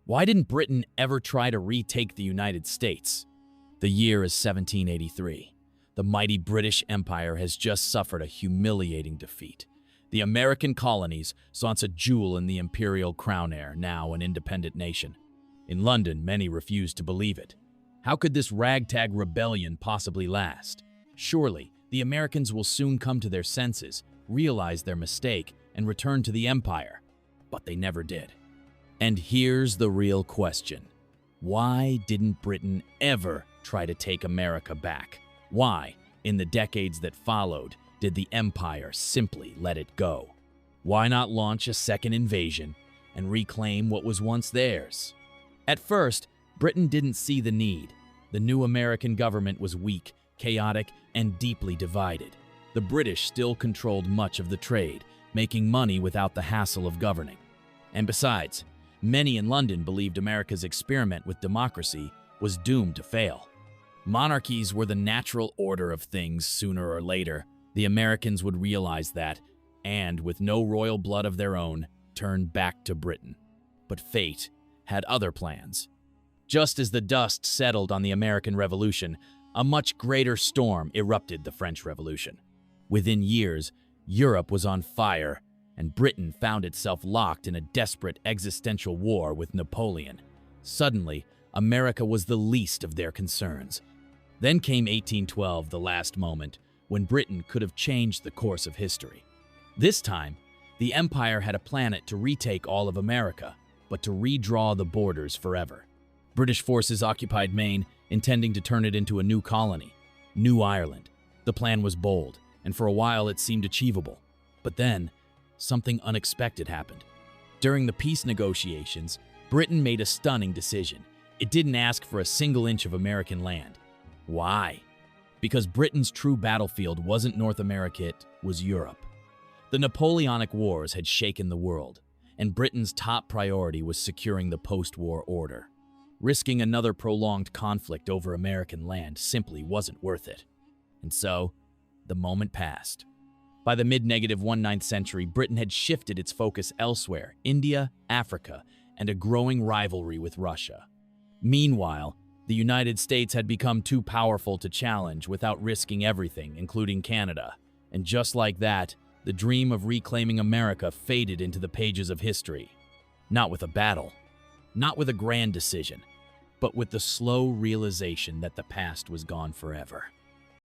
Why didn't Britain ever try to retake the United States? The year is 1783. The mighty British Empire has just suffered a humiliating defeat. The American colonies, once a jewel in the imperial crown, are now an independent nation. In London, many refuse to believe it. How could this ragtag rebellion possibly last? Surely, the Americans will soon come to their senses, realize their mistake, and return to the empire. But they never did. And here's the real question. Why didn't Britain ever try to take America back? Why, in the decades that followed, did the empire simply let it go? Why not launch a second invasion and reclaim what was once theirs? At first, Britain didn't see the need. The new American government was weak, chaotic, and deeply divided. The British still controlled much of the trade, making money without the hassle of governing. And besides, many in London believed America's experiment with democracy was doomed to fail. Monarchies were the natural order of things. Sooner or later, the Americans would realize that, and with no royal blood of their own, turn back to Britain. But fate had other plans. Just as the dust settled on the American Revolution, a much greater storm erupted the French Revolution. Within years, Europe was on fire, and Britain found itself locked in a desperate existential war with Napoleon. Suddenly, America was the least of their concerns. Then came 1812, the last moment, when Britain could have changed the course of history. This time, the empire had a plan to retake all of America, but to redraw the borders forever. British forces occupied Maine, intending to turn it into a new colony, New Ireland. The plan was bold, and for a while it seemed achievable. But then, something unexpected happened. During the peace negotiations, Britain made a stunning decision. It didn't ask for a single inch of American land. Why? Because Britain's true battlefield wasn't North America, it was Europe. The Napoleonic Wars had shaken the world, and Britain's top priority was securing the post-war order. Risking another prolonged conflict over American land simply wasn't worth it. And so, the moment passed. By the mid-19th century, Britain had shifted its focus elsewhere: India, Africa, and a growing rivalry with Russia. Meanwhile, the United States had become too powerful to challenge without risking everything, including Canada. And just like that, the dream of reclaiming America faded into the pages of history. Not with a battle, not with a grand decision, but with the slow realization that the past was gone forever.